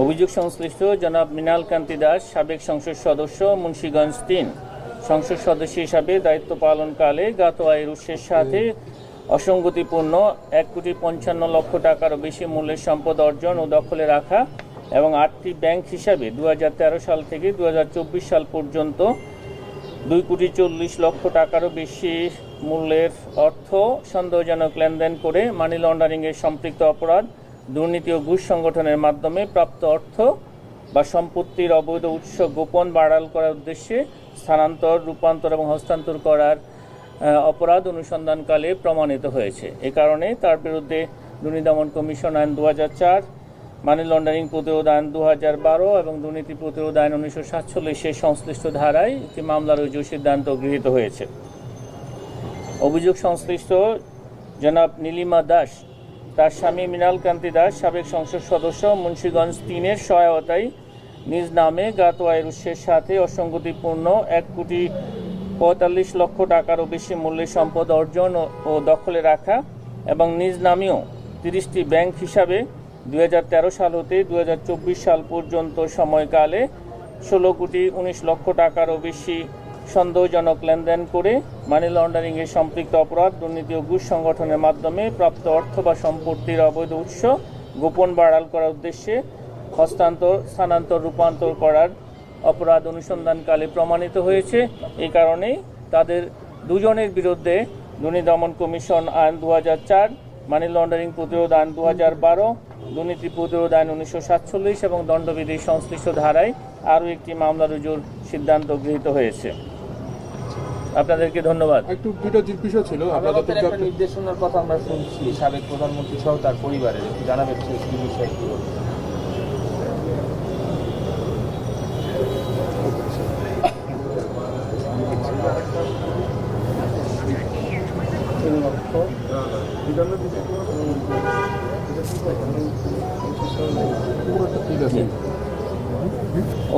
অভিযোগ সংশ্লিষ্ট জনাব মৃণাল কান্তি দাস, সাবেক সংসদ সদস্য, মুন্সিগঞ্জ ৩ সংসদ সদস্য হিসাবে দায়িত্ব পালনকালে জ্ঞাত আয়ের উৎসের সাথে অসঙ্গতিপূর্ণ ১,৫৫,০০,০০০ টাকারও বেশি মূল্যের সম্পদ অর্জন ও দখলে রাখা এবং ৮টি ব্যাংক হিসাবে ২০১৩ সাল থেকে ২০২৪ সাল পর্যন্ত ২,৪০,০০,০০০ টাকারও বেশি মূল্যের অর্থ সন্দেহজনক লেনদেন করে মানি লন্ডারিংয়ের সম্পৃক্ত অপরাধ, দুর্নীতি ও ঘুষ সংগঠনের মাধ্যমে প্রাপ্ত অর্থ বা সম্পত্তির অবৈধ উৎস গোপন বা আড়াল করার উদ্দেশ্যে স্থানান্তর, রূপান্তর এবং হস্তান্তর করার অপরাধ অনুসন্ধানকালে প্রমাণিত হয়েছে। এ কারণে তার বিরুদ্ধে দুর্নীতি দমন কমিশন আইন ২০০৪, মানি লন্ডারিং প্রতিরোধ আইন ২০১২ এবং দুর্নীতি প্রতিরোধ আইন ১৯৪৭ সংশ্লিষ্ট ধারায় একটি মামলা রুজুর সিদ্ধান্ত গৃহীত হয়েছে। অভিযোগ সংশ্লিষ্ট জনাব নীলিমা দাস, তার স্বামী মৃণাল কান্তি দাস, সাবেক সংসদ সদস্য, মুন্সিগঞ্জ ৩-এর সহায়তায় নিজ নামে জ্ঞাত আয়ের উৎসের সাথে অসঙ্গতিপূর্ণ ১,৪৫,০০,০০০ টাকারও বেশি মূল্যের সম্পদ অর্জন ও দখলে রাখা এবং নিজ নামেও ৩০টি ব্যাংক হিসাবে ২০১৩ সাল হতে ২০২৪ সাল পর্যন্ত সময়কালে ১৬,১৯,০০,০০০ টাকারও বেশি সন্দেহজনক লেনদেন করে মানি লন্ডারিংয়ের সম্পৃক্ত অপরাধ, দুর্নীতি ও ঘুষ সংগঠনের মাধ্যমে প্রাপ্ত অর্থ বা সম্পত্তির অবৈধ উৎস গোপন বা আড়াল করার উদ্দেশ্যে হস্তান্তর, স্থানান্তর, রূপান্তর করার অপরাধ অনুসন্ধানকালে প্রমাণিত হয়েছে। এই কারণেই তাদের দুজনের বিরুদ্ধে দুর্নীতি দমন কমিশন আইন ২০০৪, মানি লন্ডারিং প্রতিরোধ আইন ২০১২, দুর্নীতি প্রতিরোধ আইন ১৯৪৭ এবং দণ্ডবিধির সংশ্লিষ্ট ধারায় আরও একটি মামলা রুজুর সিদ্ধান্ত গৃহীত হয়েছে। আপনাদেরকে ধন্যবাদ। একটু দুটো বিষয় ছিল, আপনাদের একটা নির্দেশনার কথা আমরা শুনছি সাবেক প্রধানমন্ত্রী সহ তার পরিবারের, একটু জানাবেন কি বিষয় কি?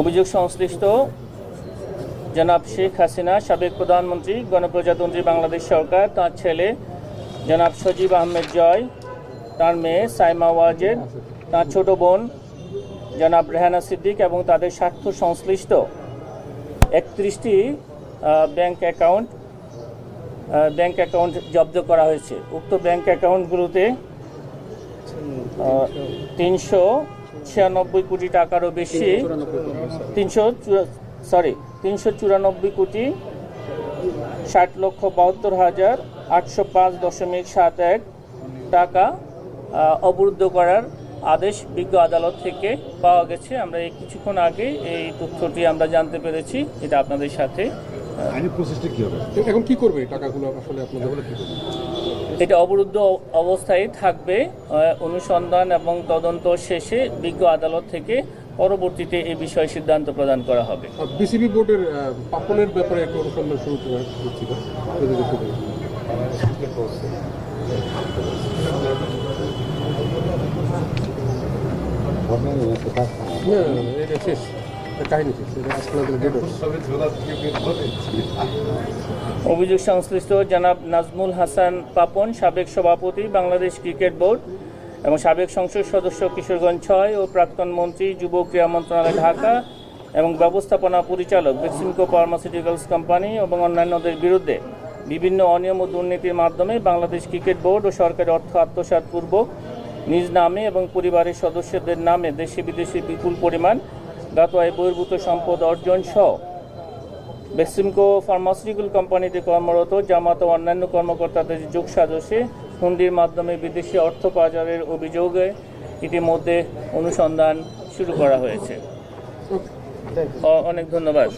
অভিযোগ সংশ্লিষ্ট জনাব শেখ হাসিনা, সাবেক প্রধানমন্ত্রী, গণপ্রজাতন্ত্রী বাংলাদেশ সরকার, তাঁর ছেলে জনাব সজীব আহমেদ জয়, তার মেয়ে সাইমা ওয়াজেদ, তাঁর ছোট বোন জনাব রেহানা সিদ্দিক এবং তাদের স্বার্থ সংশ্লিষ্ট ৩১টি ব্যাংক অ্যাকাউন্ট জব্দ করা হয়েছে। উক্ত ব্যাংক অ্যাকাউন্টগুলোতে ৩৯৬ কোটি টাকারও বেশি ৩94 কোটি ৬০,৭২,৮০৫.৭১ টাকা অবরুদ্ধ করার আদেশ বিজ্ঞ আদালত থেকে পাওয়া গেছে। আমরা এই কিছুক্ষণ আগে এই তথ্যটি আমরা জানতে পেরেছি। এটা আপনাদের সাথে আইনি প্রসেসটা কি হবে, এখন কি করবে টাকাগুলো আসলে আপনাদের কি করবে? এটা অবরুদ্ধ অবস্থায় থাকবে। অনুসন্ধান এবং তদন্ত শেষে বিজ্ঞ আদালত থেকে পরবর্তীতে এই বিষয়ে সিদ্ধান্ত প্রদান করা হবে। বিসিবি বোর্ডের পাপনের ব্যাপারে একটা অনুসন্ধান শুরু করছিল, অভিযোগ সংশ্লিষ্ট জনাব নাজমুল হাসান পাপন, সাবেক সভাপতি বাংলাদেশ ক্রিকেট বোর্ড এবং সাবেক সংসদ সদস্য কিশোরগঞ্জ ৬ ও প্রাক্তন মন্ত্রী, যুব ক্রীড়া মন্ত্রণালয় ঢাকা এবং ব্যবস্থাপনা পরিচালক বেক্সিমকো ফার্মাসিউটিক্যালস কোম্পানি এবং অন্যান্যদের বিরুদ্ধে বিভিন্ন অনিয়ম ও দুর্নীতির মাধ্যমে বাংলাদেশ ক্রিকেট বোর্ড ও সরকারি অর্থ আত্মসাৎপূর্বক নিজ নামে এবং পরিবারের সদস্যদের নামে দেশে বিদেশে বিপুল পরিমাণ জ্ঞাত আয় বহির্ভূত সম্পদ অর্জন সহ বেক্সিমকো ফার্মাসিউটিক্যাল কোম্পানিতে কর্মরত জামাত ও অন্যান্য কর্মকর্তাদের যোগসাজশে হুন্ডির মাধ্যমে বিদেশি অর্থ পাচারের অভিযোগে ইতিমধ্যে অনুসন্ধান শুরু করা হয়েছে। অনেক ধন্যবাদ।